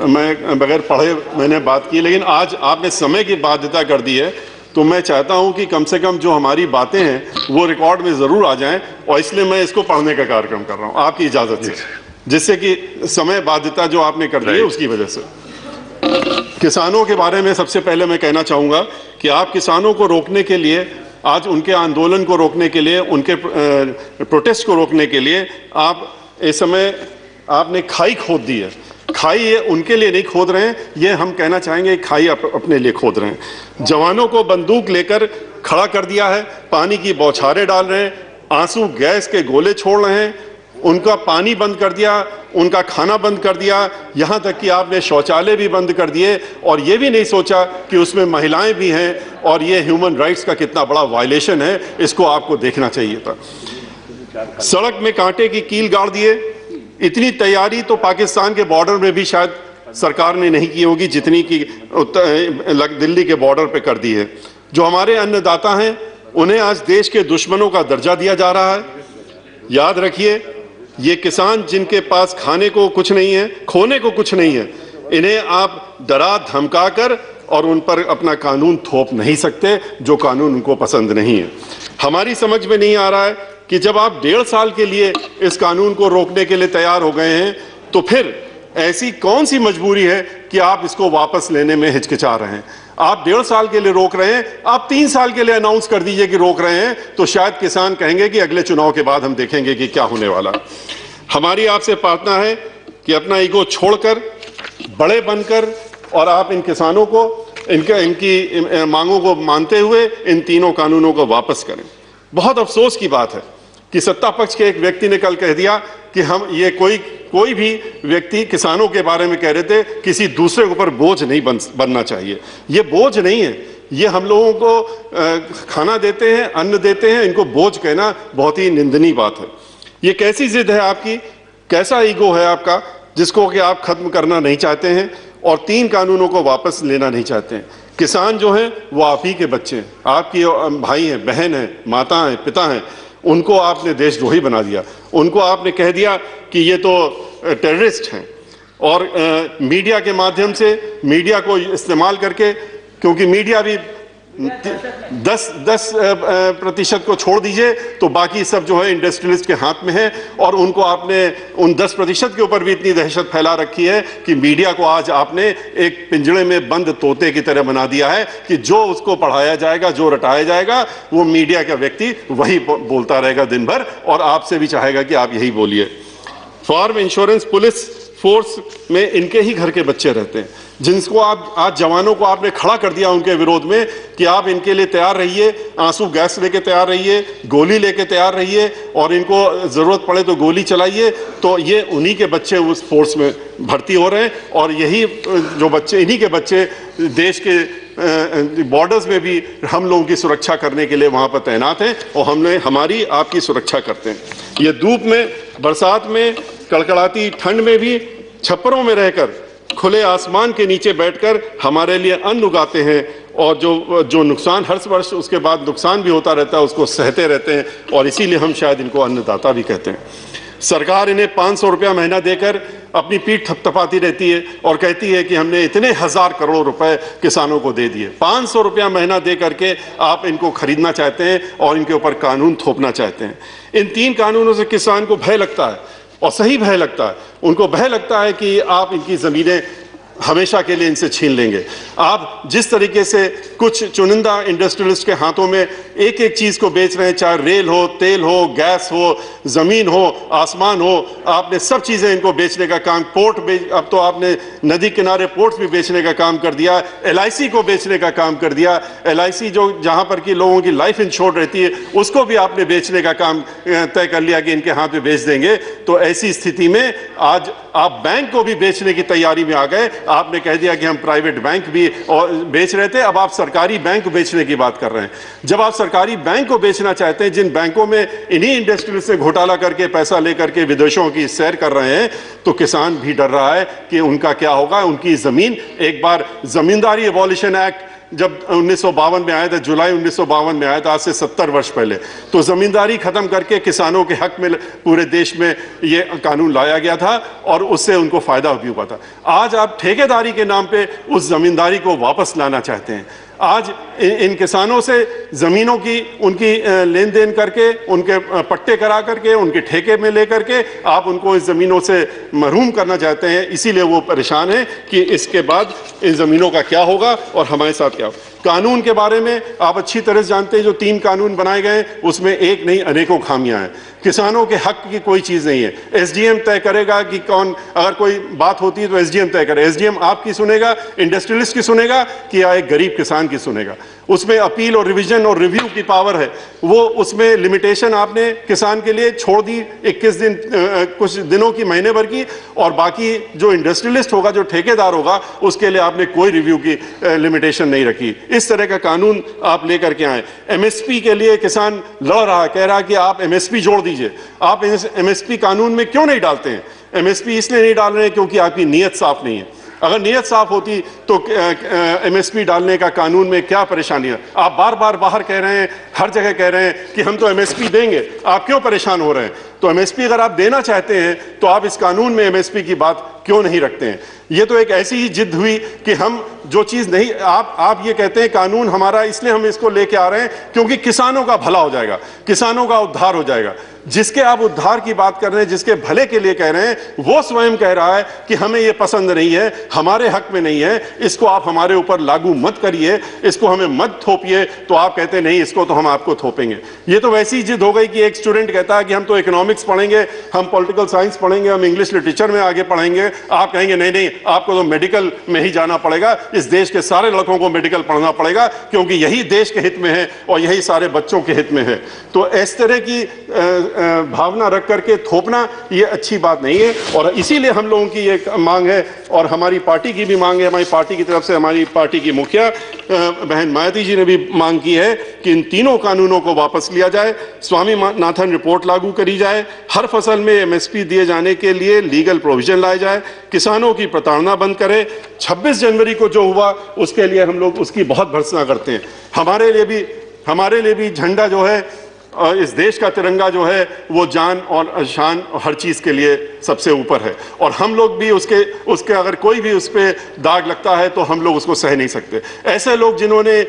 मैं बगैर पढ़े मैंने बात की, लेकिन आज आपने समय की बाध्यता कर दी है, तो मैं चाहता हूं कि कम से कम जो हमारी बातें हैं वो रिकॉर्ड में ज़रूर आ जाएं, और इसलिए मैं इसको पढ़ने का कार्यक्रम कर रहा हूं आपकी इजाज़त से, जिससे कि समय बाध्यता जो आपने कर दी है उसकी वजह से। किसानों के बारे में सबसे पहले मैं कहना चाहूँगा कि आप किसानों को रोकने के लिए, आज उनके आंदोलन को रोकने के लिए, उनके प्रोटेस्ट को रोकने के लिए आप इस समय आपने खाई खोद दी है। खाई ये उनके लिए नहीं खोद रहे हैं, ये हम कहना चाहेंगे खाई अपने लिए खोद रहे हैं। जवानों को बंदूक लेकर खड़ा कर दिया है, पानी की बौछारें डाल रहे हैं, आंसू गैस के गोले छोड़ रहे हैं, उनका पानी बंद कर दिया, उनका खाना बंद कर दिया, यहाँ तक कि आपने शौचालय भी बंद कर दिए, और ये भी नहीं सोचा कि उसमें महिलाएं भी हैं, और ये ह्यूमन राइट्स का कितना बड़ा वायलेशन है, इसको आपको देखना चाहिए था। सड़क में कांटे की कील गाड़ दिए। इतनी तैयारी तो पाकिस्तान के बॉर्डर में भी शायद सरकार ने नहीं की होगी जितनी की दिल्ली के बॉर्डर पे कर दी है। जो हमारे अन्नदाता हैं उन्हें आज देश के दुश्मनों का दर्जा दिया जा रहा है। याद रखिए, ये किसान जिनके पास खाने को कुछ नहीं है, खोने को कुछ नहीं है, इन्हें आप डरा धमका कर और उन पर अपना कानून थोप नहीं सकते, जो कानून उनको पसंद नहीं है। हमारी समझ में नहीं आ रहा है कि जब आप 1.5 साल के लिए इस कानून को रोकने के लिए तैयार हो गए हैं, तो फिर ऐसी कौन सी मजबूरी है कि आप इसको वापस लेने में हिचकिचा रहे हैं। आप 1.5 साल के लिए रोक रहे हैं, आप 3 साल के लिए अनाउंस कर दीजिए कि रोक रहे हैं, तो शायद किसान कहेंगे कि अगले चुनाव के बाद हम देखेंगे कि क्या होने वाला। हमारी आपसे प्रार्थना है कि अपना ईगो छोड़कर, बड़े बनकर, और आप इन किसानों को इनकी मांगों को मानते हुए इन तीनों कानूनों को वापस करें। बहुत अफसोस की बात है कि सत्ता पक्ष के एक व्यक्ति ने कल कह दिया कि हम ये कोई भी व्यक्ति किसानों के बारे में कह रहे थे किसी दूसरे के ऊपर बोझ नहीं बनना चाहिए। ये बोझ नहीं है, ये हम लोगों को खाना देते हैं, अन्न देते हैं, इनको बोझ कहना बहुत ही निंदनीय बात है। ये कैसी जिद है आपकी, कैसा ईगो है आपका, जिसको कि आप खत्म करना नहीं चाहते हैं और 3 कानूनों को वापस लेना नहीं चाहते हैं। किसान जो हैं वो आप ही के बच्चे हैं, आपकी भाई हैं, बहन हैं, माता हैं, पिता हैं, उनको आपने देशद्रोही बना दिया। उनको आपने कह दिया कि ये तो टेररिस्ट हैं, और मीडिया के माध्यम से, मीडिया को इस्तेमाल करके, क्योंकि मीडिया भी 10% को छोड़ दीजिए तो बाकी सब जो है इंडस्ट्रियलिस्ट के हाथ में है, और उनको आपने उन 10% के ऊपर भी इतनी दहशत फैला रखी है कि मीडिया को आज आपने एक पिंजड़े में बंद तोते की तरह बना दिया है कि जो उसको पढ़ाया जाएगा, जो रटाया जाएगा, वो मीडिया का व्यक्ति वही बोलता रहेगा दिन भर, और आपसे भी चाहेगा कि आप यही बोलिए। फार्म इंश्योरेंस पुलिस फोर्स में इनके ही घर के बच्चे रहते हैं, जिनको आप आज जवानों को आपने खड़ा कर दिया उनके विरोध में कि आप इनके लिए तैयार रहिए, आंसू गैस लेके तैयार रहिए, गोली लेके तैयार रहिए, और इनको ज़रूरत पड़े तो गोली चलाइए। तो ये उन्हीं के बच्चे उस फोर्स में भर्ती हो रहे हैं, और यही जो बच्चे, इन्हीं के बच्चे देश के बॉर्डर्स में भी हम लोगों की सुरक्षा करने के लिए वहाँ पर तैनात हैं, और हमारी आपकी सुरक्षा करते हैं। ये धूप में, बरसात में, कड़कड़ाती ठंड में भी छप्परों में रहकर, खुले आसमान के नीचे बैठकर हमारे लिए अन्न उगाते हैं, और जो नुकसान हर वर्ष उसके बाद नुकसान भी होता रहता है उसको सहते रहते हैं, और इसीलिए हम शायद इनको अन्नदाता भी कहते हैं। सरकार इन्हें 500 रुपया महीना देकर अपनी पीठ थपथपाती रहती है और कहती है कि हमने इतने 1000 करोड़ रुपए किसानों को दे दिए। 500 रुपया महीना दे करके आप इनको खरीदना चाहते हैं और इनके ऊपर कानून थोपना चाहते हैं। इन 3 कानूनों से किसान को भय लगता है, और सही भय लगता है। उनको भय लगता है कि आप इनकी ज़मीनें हमेशा के लिए इनसे छीन लेंगे। आप जिस तरीके से कुछ चुनिंदा इंडस्ट्रियलिस्ट के हाथों में एक एक चीज़ को बेच रहे हैं, चाहे रेल हो, तेल हो, गैस हो, ज़मीन हो, आसमान हो, आपने सब चीज़ें इनको बेचने का काम, अब तो आपने नदी किनारे पोर्ट्स भी बेचने का काम कर दिया, LIC को बेचने का काम कर दिया। LIC जो जहाँ पर कि लोगों की लाइफ इंश्योर्ड रहती है, उसको भी आपने बेचने का काम तय कर लिया कि इनके हाथ में बेच देंगे। तो ऐसी स्थिति में आज आप बैंक को भी बेचने की तैयारी में आ गए। आपने कह दिया कि हम प्राइवेट बैंक भी और बेच रहे थे, अब आप सरकारी बैंक बेचने की बात कर रहे हैं। जब आप सरकारी बैंक को बेचना चाहते हैं, जिन बैंकों में इन्हीं इंडस्ट्रियल से घोटाला करके पैसा लेकर के विदेशों की सैर कर रहे हैं, तो किसान भी डर रहा है कि उनका क्या होगा। उनकी जमीन, एक बार जमींदारी एबॉलिशन एक्ट जब 1952 में आया था, जुलाई 1952 में आया था, आज से 70 वर्ष पहले, तो जमींदारी खत्म करके किसानों के हक में पूरे देश में ये कानून लाया गया था और उससे उनको फायदा भी हुआ था। आज आप ठेकेदारी के नाम पे उस जमींदारी को वापस लाना चाहते हैं। आज इन किसानों से ज़मीनों की उनकी लेन देन करके, उनके पट्टे करा करके, उनके ठेके में लेकर के आप उनको इस ज़मीनों से महरूम करना चाहते हैं। इसीलिए वो परेशान हैं कि इसके बाद इन ज़मीनों का क्या होगा और हमारे साथ क्या होगा। कानून के बारे में आप अच्छी तरह से जानते हैं, जो 3 कानून बनाए गए उसमें एक नहीं अनेकों खामियां हैं। किसानों के हक की कोई चीज़ नहीं है। एसडीएम तय करेगा कि कौन, अगर कोई बात होती है तो एसडीएम तय करे। एसडीएम आपकी सुनेगा, इंडस्ट्रियलिस्ट की सुनेगा कि या एक गरीब किसान की सुनेगा। उसमें अपील और रिवीजन और रिव्यू की पावर है। वो उसमें लिमिटेशन आपने किसान के लिए छोड़ दी 21 दिन, कुछ दिनों की, महीने भर की, और बाकी जो इंडस्ट्रियलिस्ट होगा, जो ठेकेदार होगा, उसके लिए आपने कोई रिव्यू की लिमिटेशन नहीं रखी। इस तरह का कानून आप लेकर के आए। एमएसपी के लिए किसान लड़ रहा, कह रहा कि आप एमएसपी जोड़ दीजिए। आप एमएसपी कानून में क्यों नहीं डालते हैं? एमएसपी इसलिए नहीं डाल रहे हैं क्योंकि आपकी नीयत साफ नहीं है। अगर नीयत साफ होती तो एमएसपी डालने का कानून में क्या परेशानी है? आप बार बार बाहर कह रहे हैं, हर जगह कह रहे हैं कि हम तो एमएसपी देंगे, आप क्यों परेशान हो रहे हैं? तो एमएसपी अगर आप देना चाहते हैं तो आप इस कानून में एमएसपी की बात क्यों नहीं रखते हैं? ये तो एक ऐसी ही जिद हुई कि हम जो चीज़ नहीं, आप ये कहते हैं कानून हमारा, इसलिए हम इसको लेके आ रहे हैं क्योंकि किसानों का भला हो जाएगा, किसानों का उद्धार हो जाएगा। जिसके आप उद्धार की बात कर रहे हैं, जिसके भले के लिए कह रहे हैं, वो स्वयं कह रहा है कि हमें ये पसंद नहीं है, हमारे हक में नहीं है, इसको आप हमारे ऊपर लागू मत करिए, इसको हमें मत थोपिए। तो आप कहते हैं नहीं, इसको तो हम आपको थोपेंगे। ये तो वैसी जिद हो गई कि एक स्टूडेंट कहता है कि हम तो इकोनॉमिक्स पढ़ेंगे, हम पॉलिटिकल साइंस पढ़ेंगे, हम इंग्लिश लिटरेचर में आगे पढ़ेंगे। आप कहेंगे नहीं नहीं, आपको तो मेडिकल में ही जाना पड़ेगा, इस देश के सारे लड़कों को मेडिकल पढ़ना पड़ेगा क्योंकि यही देश के हित में है और यही सारे बच्चों के हित में है। तो इस तरह की भावना रख करके थोपना ये अच्छी बात नहीं है। और इसीलिए हम लोगों की ये मांग है और हमारी पार्टी की भी मांग है, हमारी पार्टी की तरफ से हमारी पार्टी की मुखिया बहन मायावती जी ने भी मांग की है कि इन तीनों कानूनों को वापस लिया जाए, स्वामीनाथन रिपोर्ट लागू करी जाए, हर फसल में एमएसपी दिए जाने के लिए लीगल प्रोविजन लाए जाए, किसानों की प्रताड़ना बंद करे। 26 जनवरी को जो हुआ उसके लिए हम लोग उसकी बहुत भर्त्सना करते हैं। हमारे लिए भी झंडा जो है, इस देश का तिरंगा जो है, वो जान और शान और हर चीज़ के लिए सबसे ऊपर है। और हम लोग भी उसके अगर कोई भी उस पर दाग लगता है तो हम लोग उसको सह नहीं सकते। ऐसे लोग जिन्होंने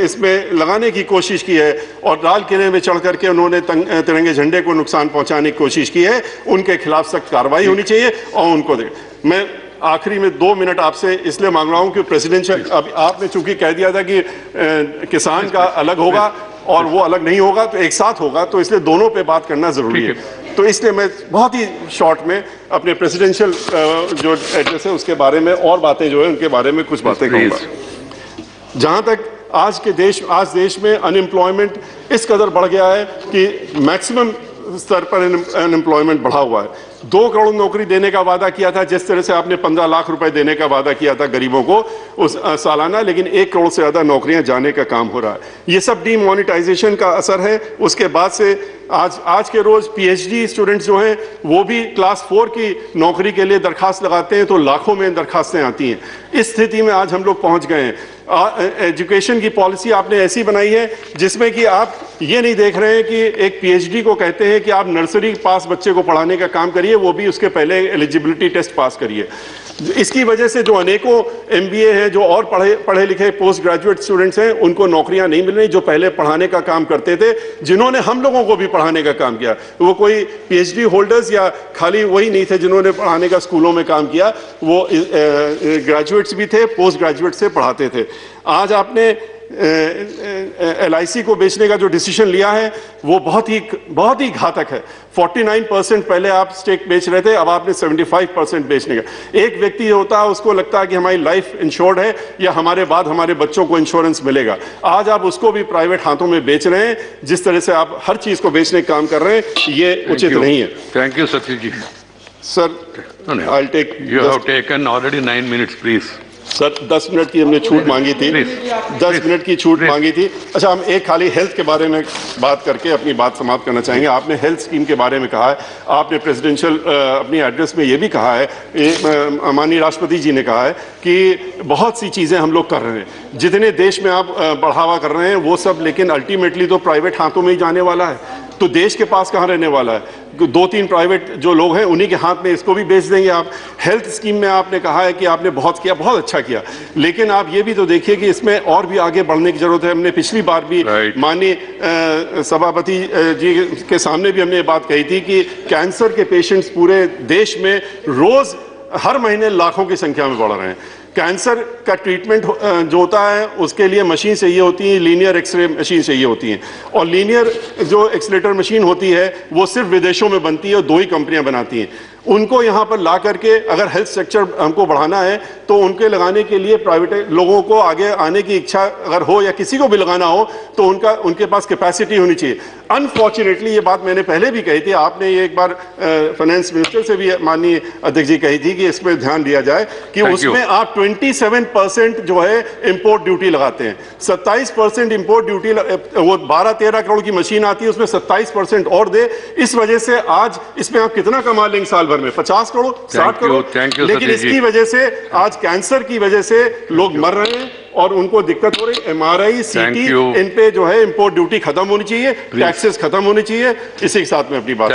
इसमें लगाने की कोशिश की है और लाल किले में चढ़ करके उन्होंने तिरंगे झंडे को नुकसान पहुंचाने की कोशिश की है, उनके खिलाफ सख्त कार्रवाई होनी चाहिए। और उनको मैं आखिरी में 2 मिनट आपसे इसलिए मांग रहा हूं कि प्रेसिडेंशियल, अब आपने चूंकि कह दिया था कि किसान का अलग होगा और वो अलग नहीं होगा, तो एक साथ होगा, तो इसलिए दोनों पे बात करना जरूरी है। तो इसलिए मैं बहुत ही शॉर्ट में अपने प्रेसिडेंशियल जो एड्रेस है उसके बारे में और बातें जो है उनके बारे में कुछ बातें कहूँगा। जहाँ तक आज देश में अनएम्प्लॉयमेंट इस कदर बढ़ गया है कि मैक्सिमम स्तर पर अनएम्प्लॉयमेंट बढ़ा हुआ है। 2 करोड़ नौकरी देने का वादा किया था, जिस तरह से आपने 15 लाख रुपए देने का वादा किया था गरीबों को उस सालाना, लेकिन 1 करोड़ से ज़्यादा नौकरियां जाने का काम हो रहा है। ये सब डीमोनेटाइजेशन का असर है। उसके बाद से आज के रोज पीएचडी स्टूडेंट्स जो हैं वो भी क्लास 4 की नौकरी के लिए दरखास्त लगाते हैं तो लाखों में दरखास्तें आती हैं। इस स्थिति में आज हम लोग पहुंच गए हैं। एजुकेशन की पॉलिसी आपने ऐसी बनाई है जिसमें कि आप ये नहीं देख रहे हैं कि एक पीएचडी को कहते हैं कि आप नर्सरी पास बच्चे को पढ़ाने का काम करिए, वो भी उसके पहले एलिजिबिलिटी टेस्ट पास करिए। इसकी वजह से जो अनेकों एमबीए हैं, जो और पढ़े लिखे पोस्ट ग्रेजुएट स्टूडेंट्स हैं, उनको नौकरियां नहीं मिल रही, जो पहले पढ़ाने का काम करते थे, जिन्होंने हम लोगों को भी पढ़ाने का काम किया। वो कोई पीएचडी होल्डर्स या खाली वही नहीं थे जिन्होंने पढ़ाने का स्कूलों में काम किया, वो ग्रेजुएट्स भी थे, पोस्ट ग्रेजुएट से पढ़ाते थे। आज आपने LIC को बेचने का जो डिसीजन लिया है वो बहुत ही घातक है। 49% पहले आप स्टेक बेच रहे थे, अब आपने 75% बेचने का। एक व्यक्ति होता है उसको लगता है कि हमारी लाइफ इंश्योर्ड है या हमारे बाद हमारे बच्चों को इंश्योरेंस मिलेगा। आज आप उसको भी प्राइवेट हाथों में बेच रहे हैं। जिस तरह से आप हर चीज को बेचने का काम कर रहे हैं ये उचित नहीं है। Thank you Satish ji. Sir, I'll take, you have taken already 9 minutes, please. Sir 10 minute की हमने छूट मांगी थी, 10 मिनट की छूट मांगी थी। अच्छा, हम एक खाली हेल्थ के बारे में बात करके अपनी बात समाप्त करना चाहेंगे। आपने हेल्थ स्कीम के बारे में कहा है, आपने प्रेसिडेंशियल अपनी एड्रेस में ये भी कहा है, माननीय राष्ट्रपति जी ने कहा है कि बहुत सी चीज़ें हम लोग कर रहे हैं, जितने देश में आप बढ़ावा कर रहे हैं वो सब, लेकिन अल्टीमेटली तो प्राइवेट हाथों में ही जाने वाला है। तो देश के पास कहाँ रहने वाला है? 2-3 प्राइवेट जो लोग हैं उन्हीं के हाथ में इसको भी बेच देंगे आप। हेल्थ स्कीम में आपने कहा है कि आपने बहुत किया, बहुत अच्छा किया, लेकिन आप ये भी तो देखिए कि इसमें और भी आगे बढ़ने की जरूरत है। हमने पिछली बार भी माननीय सभापति जी के सामने भी हमने ये बात कही थी कि कैंसर के पेशेंट्स पूरे देश में रोज हर महीने लाखों की संख्या में बढ़ रहे हैं। कैंसर का ट्रीटमेंट जो होता है उसके लिए मशीन चाहिए होती है, लीनियर एक्सरे मशीन चाहिए होती हैं, और लीनियर जो एक्सलेटर मशीन होती है वो सिर्फ विदेशों में बनती है और 2 ही कंपनियां बनाती हैं। उनको यहाँ पर ला करके अगर हेल्थ सेक्टर हमको बढ़ाना है तो उनके लगाने के लिए प्राइवेट लोगों को आगे आने की इच्छा अगर हो या किसी को भी लगाना हो तो उनके पास कैपेसिटी होनी चाहिए। अनफॉर्चुनेटली ये बात मैंने पहले भी कही थी, आपने ये एक बार फाइनेंस मिनिस्टर से भी माननीय अध्यक्ष जी कही थी कि इस पर ध्यान दिया जाए कि उसमें आप 27% जो है इंपोर्ट ड्यूटी लगाते हैं, 27% इंपोर्ट ड्यूटी, वो 12-13 करोड़ की मशीन आती है उसमें 27% और दे। इस वजह से आज इसमें आप कितना कमा लेंगे साल भर में? 50 करोड़, 60 करोड़। लेकिन इसकी वजह से आज कैंसर की वजह से लोग मर रहे हैं और उनको दिक्कत हो रही। MRI, CT, इन पे जो है इंपोर्ट ड्यूटी खत्म होनी चाहिए, टैक्सेस खत्म होनी चाहिए। इसी के साथ में अपनी बात।